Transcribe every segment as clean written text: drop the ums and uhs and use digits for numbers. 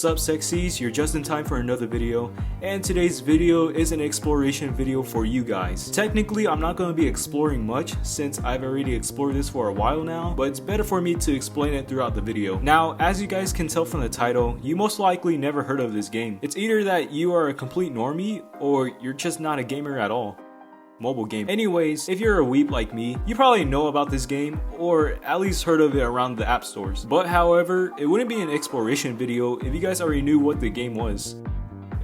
What's up sexies, you're just in time for another video, and today's video is an exploration video for you guys. Technically I'm not going to be exploring much since I've already explored this for a while now, but it's better for me to explain it throughout the video. Now as you guys can tell from the title, you most likely never heard of this game. It's either that you are a complete normie or you're just not a gamer at all. Mobile game. Anyways, if you're a weeb like me, you probably know about this game or at least heard of it around the app stores. But however, it wouldn't be an exploration video if you guys already knew what the game was.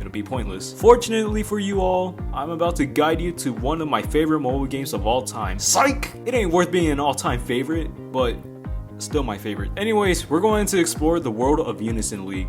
It'll be pointless. Fortunately for you all, I'm about to guide you to one of my favorite mobile games of all time. Psych! It ain't worth being an all-time favorite, but still my favorite. Anyways, we're going to explore the world of Unison League.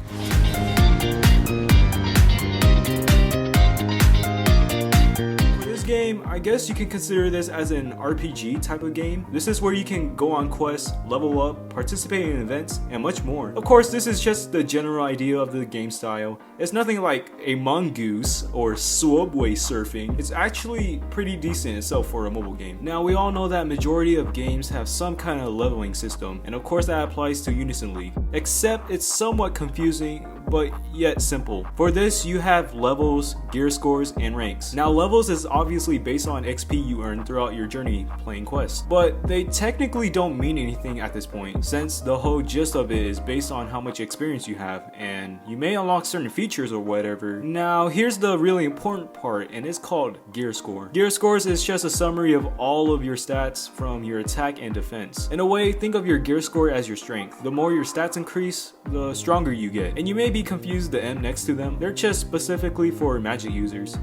Game, I guess you can consider this as an RPG type of game. This is where you can go on quests, level up, participate in events, and much more. Of course, this is just the general idea of the game style. It's nothing like a mongoose or subway surfing. It's actually pretty decent itself for a mobile game. Now, we all know that majority of games have some kind of leveling system, and of course that applies to Unison League. Except it's somewhat confusing, but yet simple. For this, you have levels, gear scores, and ranks. Now, levels is obviously based on XP you earn throughout your journey playing quests, but they technically don't mean anything at this point, since the whole gist of it is based on how much experience you have, and you may unlock certain features or whatever. Now, here's the really important part, and it's called gear score. Gear scores is just a summary of all of your stats from your attack and defense. In a way, think of your gear score as your strength. The more your stats increase, the stronger you get. And you may be confused the M next to them. They're just specifically for magic users,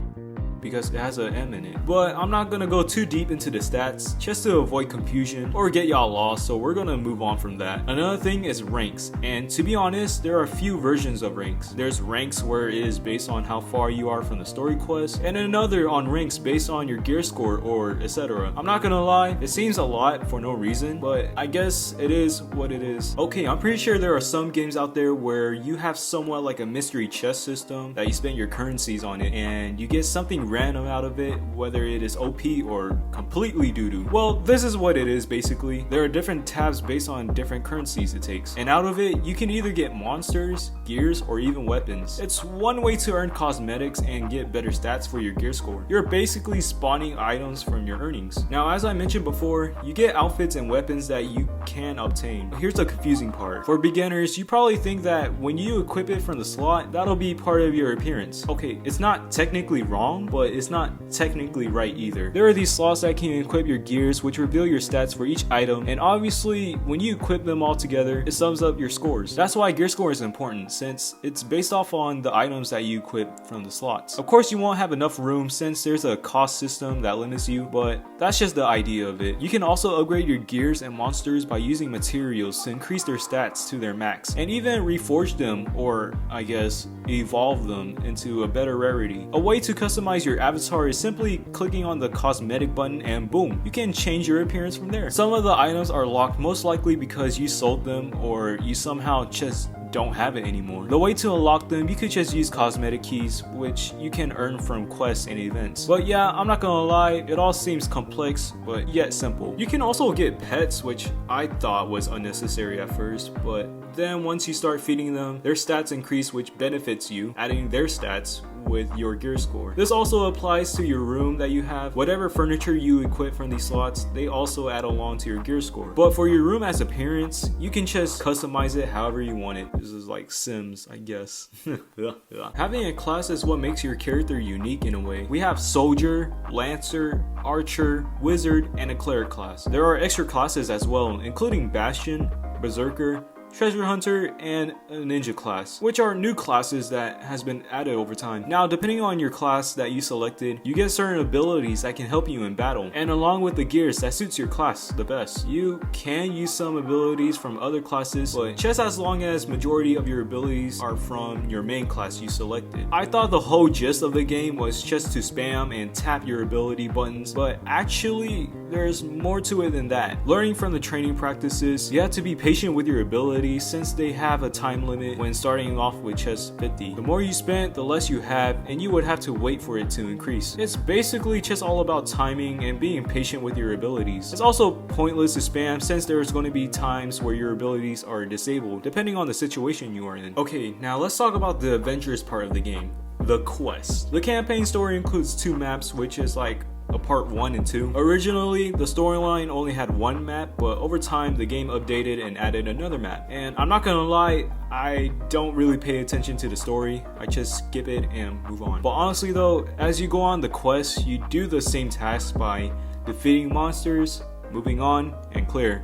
because it has an M in it. But I'm not gonna go too deep into the stats just to avoid confusion or get y'all lost, so we're gonna move on from that. Another thing is ranks, and to be honest, there are a few versions of ranks. There's ranks where it is based on how far you are from the story quest, and another on ranks based on your gear score or etc. I'm not gonna lie, it seems a lot for no reason, but I guess it is what it is. Okay, I'm pretty sure there are some games out there where you have somewhat like a mystery chest system that you spend your currencies on it and you get something random out of it, whether it is OP or completely doo-doo. Well, this is what it is basically. There are different tabs based on different currencies it takes, and out of it you can either get monsters, gears, or even weapons. It's one way to earn cosmetics and get better stats for your gear score. You're basically spawning items from your earnings. Now, as I mentioned before, you get outfits and weapons that you can obtain. Here's the confusing part. For beginners, you probably think that when you equip it from the slot, that'll be part of your appearance. Okay, it's not technically wrong, but it's not technically right either. There are these slots that can equip your gears, which reveal your stats for each item, and obviously when you equip them all together, it sums up your scores. That's why gear score is important, since it's based off on the items that you equip from the slots. Of course, you won't have enough room since there's a cost system that limits you, but that's just the idea of it. You can also upgrade your gears and monsters by using materials to increase their stats to their max, and even reforge them, or I guess evolve them into a better rarity. A way to customize your avatar is simply clicking on the cosmetic button and boom, you can change your appearance from there. Some of the items are locked most likely because you sold them or you somehow just don't have it anymore. The way to unlock them, you could just use cosmetic keys, which you can earn from quests and events. But yeah, I'm not gonna lie, it all seems complex, but yet simple. You can also get pets, which I thought was unnecessary at first, but then once you start feeding them, their stats increase, which benefits you, adding their stats with your gear score. This also applies to your room that you have. Whatever furniture you equip from these slots, they also add along to your gear score. But for your room as appearance, you can just customize it however you want it. This is like Sims, I guess. Having a class is what makes your character unique in a way. We have Soldier, Lancer, Archer, Wizard, and a Cleric class. There are extra classes as well, including Bastion, Berserker, Treasure Hunter, and a Ninja class, which are new classes that has been added over time. Now, depending on your class that you selected, you get certain abilities that can help you in battle, and along with the gears that suits your class the best. You can use some abilities from other classes, but just as long as majority of your abilities are from your main class you selected. I thought the whole gist of the game was just to spam and tap your ability buttons, but actually there's more to it than that. Learning from the training practices, you have to be patient with your abilities since they have a time limit when starting off with chest 50. The more you spend, the less you have, and you would have to wait for it to increase. It's basically just all about timing and being patient with your abilities. It's also pointless to spam since there's going to be times where your abilities are disabled, depending on the situation you are in. Okay, now let's talk about the adventurous part of the game. The quest. The campaign story includes 2 maps, which is like a part 1 and 2. Originally, the storyline only had 1 map, but over time the game updated and added another map. And I'm not gonna lie, I don't really pay attention to the story. I just skip it and move on. But honestly though, as you go on the quest, you do the same tasks by defeating monsters, moving on, and clear.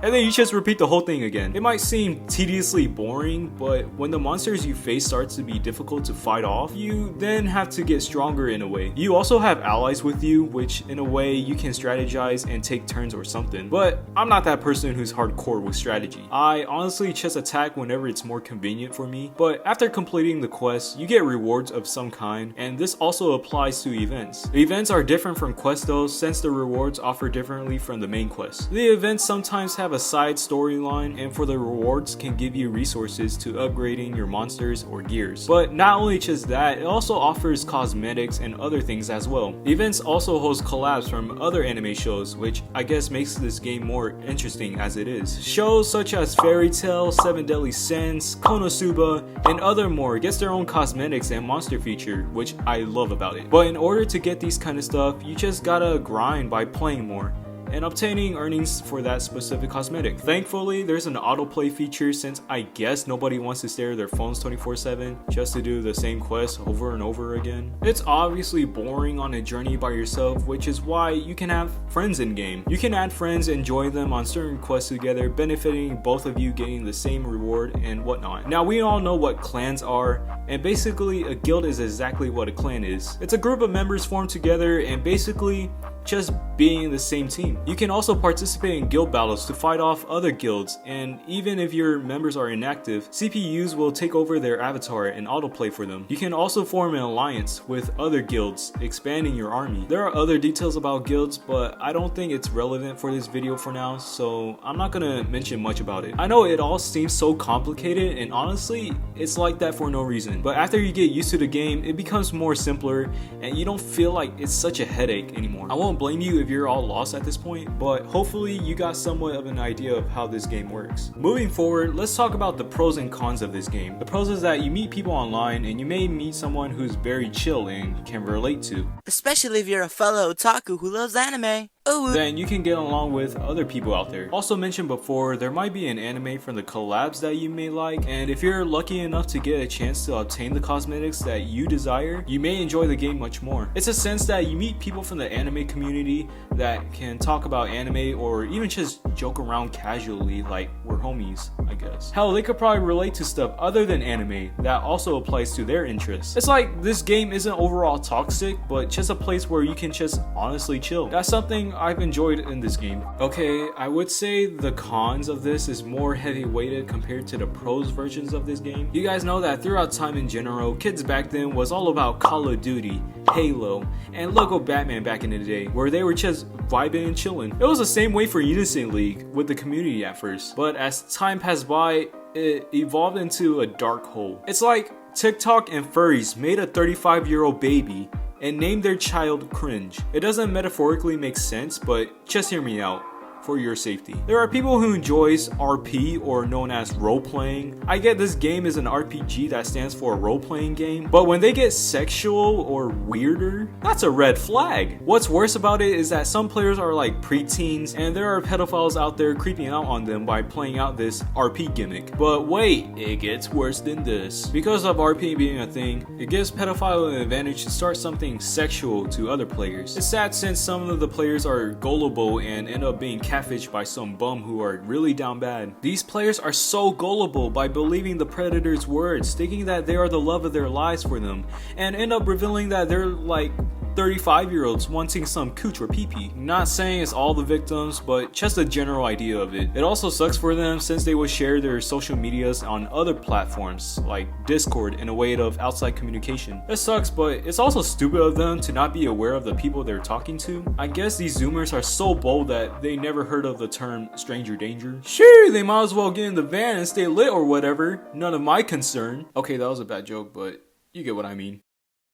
And then you just repeat the whole thing again. It might seem tediously boring, but when the monsters you face starts to be difficult to fight off, you then have to get stronger in a way. You also have allies with you, which in a way you can strategize and take turns or something. But I'm not that person who's hardcore with strategy. I honestly just attack whenever it's more convenient for me. But after completing the quest, you get rewards of some kind, and this also applies to events. The events are different from quests though, since the rewards offer differently from the main quest. The events sometimes have a side storyline, and for the rewards can give you resources to upgrading your monsters or gears. But not only just that, it also offers cosmetics and other things as well. The events also host collabs from other anime shows, which I guess makes this game more interesting as it is. Shows such as Fairy Tail, 7 Deadly Sins, Konosuba, and other more gets their own cosmetics and monster feature, which I love about it. But in order to get these kind of stuff, you just gotta grind by playing more and obtaining earnings for that specific cosmetic. Thankfully, there's an autoplay feature since I guess nobody wants to stare at their phones 24/7 just to do the same quest over and over again. It's obviously boring on a journey by yourself, which is why you can have friends in game. You can add friends and join them on certain quests together, benefiting both of you getting the same reward and whatnot. Now we all know what clans are, and basically a guild is exactly what a clan is. It's a group of members formed together and basically just being in the same team. You can also participate in guild battles to fight off other guilds, and even if your members are inactive, CPUs will take over their avatar and autoplay for them. You can also form an alliance with other guilds, expanding your army. There are other details about guilds, but I don't think it's relevant for this video for now, so I'm not gonna mention much about it. I know it all seems so complicated, and honestly, it's like that for no reason. But after you get used to the game, it becomes more simpler, and you don't feel like it's such a headache anymore. I won't blame you if you're all lost at this point, but hopefully you got somewhat of an idea of how this game works. Moving forward, let's talk about the pros and cons of this game. The pros is that you meet people online and you may meet someone who's very chill and you can relate to. Especially if you're a fellow otaku who loves anime. Ooh. Then you can get along with other people out there. Also mentioned before, there might be an anime from the collabs that you may like, and if you're lucky enough to get a chance to obtain the cosmetics that you desire, you may enjoy the game much more. It's a sense that you meet people from the anime community that can talk about anime or even just joke around casually like we're homies, I guess. Hell, they could probably relate to stuff other than anime that also applies to their interests. It's like this game isn't overall toxic, but just a place where you can just honestly chill. That's something I've enjoyed in this game. Okay, I would say the cons of this is more heavy weighted compared to the pros versions of this game. You guys know that throughout time in general, kids back then was all about Call of Duty, Halo, and Lego Batman back in the day, where they were just vibing and chilling. It was the same way for Unison League with the community at first, but as time passed by, it evolved into a dark hole. It's like TikTok and furries made a 35-year-old baby and named their child Cringe. It doesn't metaphorically make sense, but just hear me out for your safety. There are people who enjoys RP, or known as role-playing. I get this game is an RPG that stands for a role-playing game, but when they get sexual or weirder, that's a red flag. What's worse about it is that some players are like preteens, and there are pedophiles out there creeping out on them by playing out this RP gimmick. But wait, it gets worse than this. Because of RP being a thing, it gives pedophiles an advantage to start something sexual to other players. It's sad since some of the players are gullible and end up being catfished by some bum who are really down bad. These players are so gullible by believing the predator's words, thinking that they are the love of their lives for them, and end up revealing that they're like 35-year-olds wanting some cooch or pee-pee. Not saying it's all the victims, but just a general idea of it. It also sucks for them since they will share their social medias on other platforms like Discord in a way of outside communication. It sucks, but it's also stupid of them to not be aware of the people they're talking to. I guess these Zoomers are so bold that they never heard of the term stranger danger. Sure, they might as well get in the van and stay lit or whatever. None of my concern. Okay, that was a bad joke, but you get what I mean.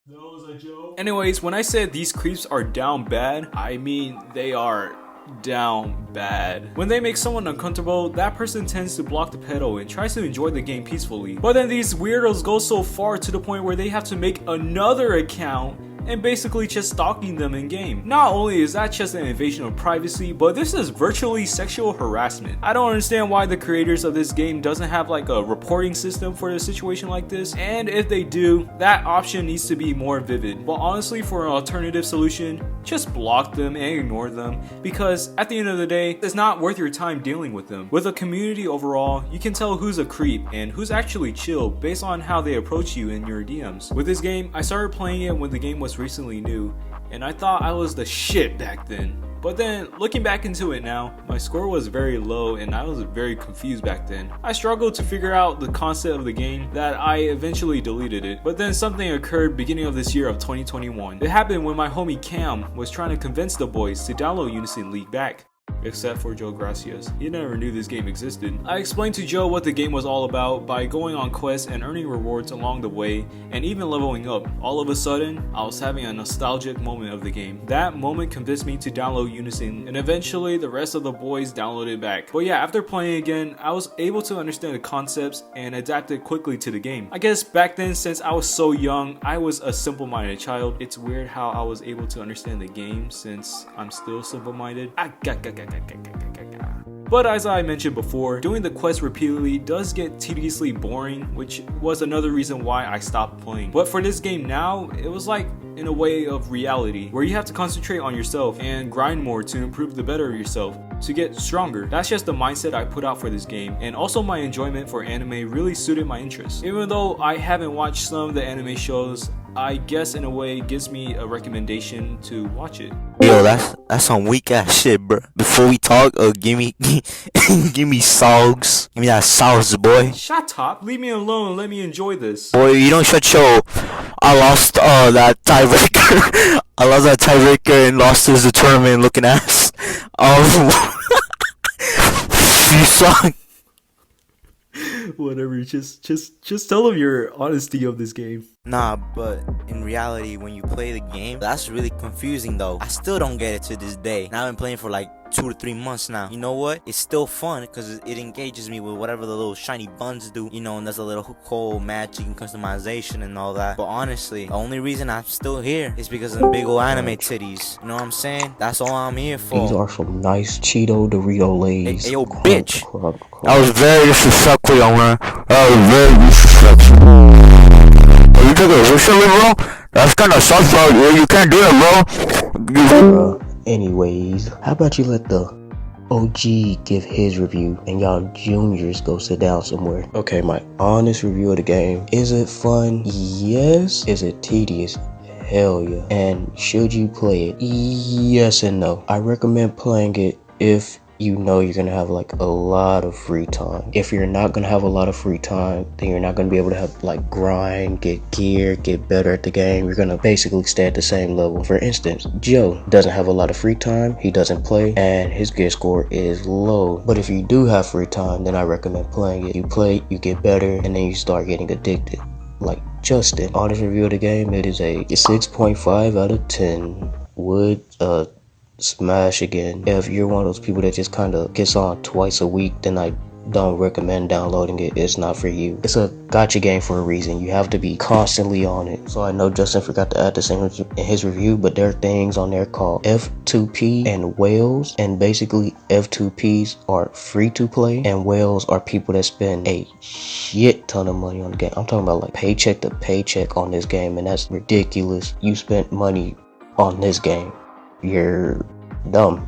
That was a joke. Anyways, when I said these creeps are down bad, I mean they are down bad. When they make someone uncomfortable, that person tends to block the pedal and tries to enjoy the game peacefully. But then these weirdos go so far to the point where they have to make another account and basically just stalking them in game. Not only is that just an invasion of privacy, but this is virtually sexual harassment. I don't understand why the creators of this game doesn't have like a reporting system for a situation like this, and if they do, that option needs to be more vivid. But honestly, for an alternative solution, just block them and ignore them, because at the end of the day, it's not worth your time dealing with them. With a community overall, you can tell who's a creep and who's actually chill based on how they approach you in your DMs. With this game, I started playing it when the game was recently new, and I thought I was the shit back then. But then, looking back into it now, my score was very low and I was very confused back then. I struggled to figure out the concept of the game that I eventually deleted it. But then something occurred beginning of this year of 2021. It happened when my homie Cam was trying to convince the boys to download Unison League back. Except for Joe Gracias. He never knew this game existed. I explained to Joe what the game was all about by going on quests and earning rewards along the way and even leveling up. All of a sudden, I was having a nostalgic moment of the game. That moment convinced me to download Unison, and eventually the rest of the boys downloaded back. But yeah, after playing again, I was able to understand the concepts and adapted quickly to the game. I guess back then, since I was so young, I was a simple-minded child. It's weird how I was able to understand the game since I'm still simple-minded. But as I mentioned before, doing the quest repeatedly does get tediously boring, which was another reason why I stopped playing. But for this game now, it was like in a way of reality, where you have to concentrate on yourself and grind more to improve the better of yourself, to get stronger. That's just the mindset I put out for this game, and also my enjoyment for anime really suited my interests. Even though I haven't watched some of the anime shows, I guess in a way gives me a recommendation to watch it. Yo, that's some weak ass shit, bro. Before we talk, give me give me sauce. Give me that sauce, boy. Shut up, leave me alone and let me enjoy this. Boy, you don't shut your. I lost that tiebreaker. I lost that tiebreaker and lost the tournament looking ass. You suck. Whatever, just tell them your honesty of this game. Nah, but in reality, when you play the game, that's really confusing though. I still don't get it to this day. And I've been playing for like 2 to 3 months now. You know what? It's still fun because it engages me with whatever the little shiny buns do. You know, and there's a little whole magic and customization and all that. But honestly, the only reason I'm still here is because of the big old anime titties. You know what I'm saying? That's all I'm here for. These are some nice Cheeto Dorito Lays. Hey, yo, bitch. That was very disrespectful, young man. That was very disrespectful. You took a officially, bro? That's kind of soft, bro. You can't do it, bro. Anyways, how about you let the OG give his review and y'all juniors go sit down somewhere? Okay, my honest review of the game. Is it fun? Yes. Is it tedious? Hell yeah. And should you play it? Yes and no. I recommend playing it if you know you're gonna have like a lot of free time. If you're not gonna have a lot of free time, then you're not gonna be able to have like grind, get gear, get better at the game. You're gonna basically stay at the same level. For instance, Joe doesn't have a lot of free time, he doesn't play, and his gear score is low. But if you do have free time, then I recommend playing it. You play, you get better, and then you start getting addicted. Like Justin. Honest review of the game, it is a 6.5 out of 10. Would smash again. If you're one of those people that just kind of gets on twice a week, then I don't recommend downloading it. It's not for you. It's a gacha game for a reason. You have to be constantly on it. So I know Justin forgot to add this in his review, but there are things on there called F2P and whales, and basically F2Ps are free to play and whales are people that spend a shit ton of money on the game. I'm talking about like paycheck to paycheck on this game, and that's ridiculous. You spent money on this game. You're dumb.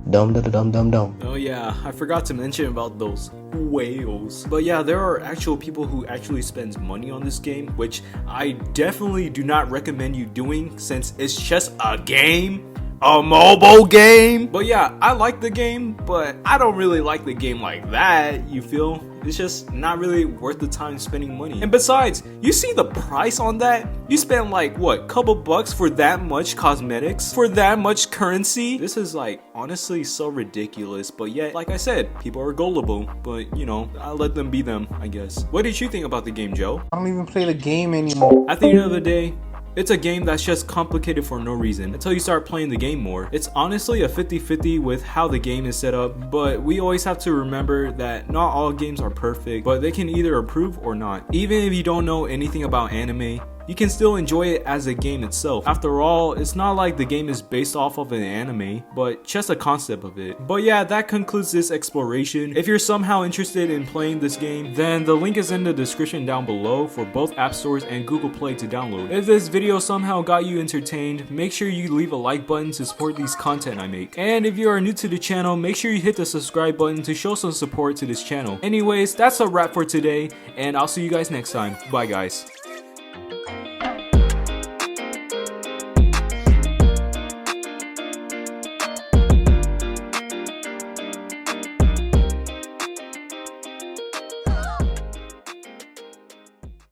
Dum da da dum dum dum. Oh yeah, I forgot to mention about those whales. But yeah, there are actual people who actually spends money on this game, which I definitely do not recommend you doing since it's just a game. A mobile game. But yeah, I like the game, but I don't really like the game like that, you feel? It's just not really worth the time spending money. And besides, you see the price on that? You spend like, what, couple bucks for that much cosmetics? For that much currency? This is like, honestly so ridiculous. But yet, like I said, people are gullible. But, you know, I'll let them be them, I guess. What did you think about the game, Joe? I don't even play the game anymore. At the end of the day, it's a game that's just complicated for no reason until you start playing the game more. It's honestly a 50-50 with how the game is set up, but we always have to remember that not all games are perfect, but they can either improve or not. Even if you don't know anything about anime, you can still enjoy it as a game itself. After all, it's not like the game is based off of an anime, but just a concept of it. But yeah, that concludes this exploration. If you're somehow interested in playing this game, then the link is in the description down below for both app stores and Google Play to download. If this video somehow got you entertained, make sure you leave a like button to support these content I make. And if you are new to the channel, make sure you hit the subscribe button to show some support to this channel. Anyways, that's a wrap for today, and I'll see you guys next time. Bye guys.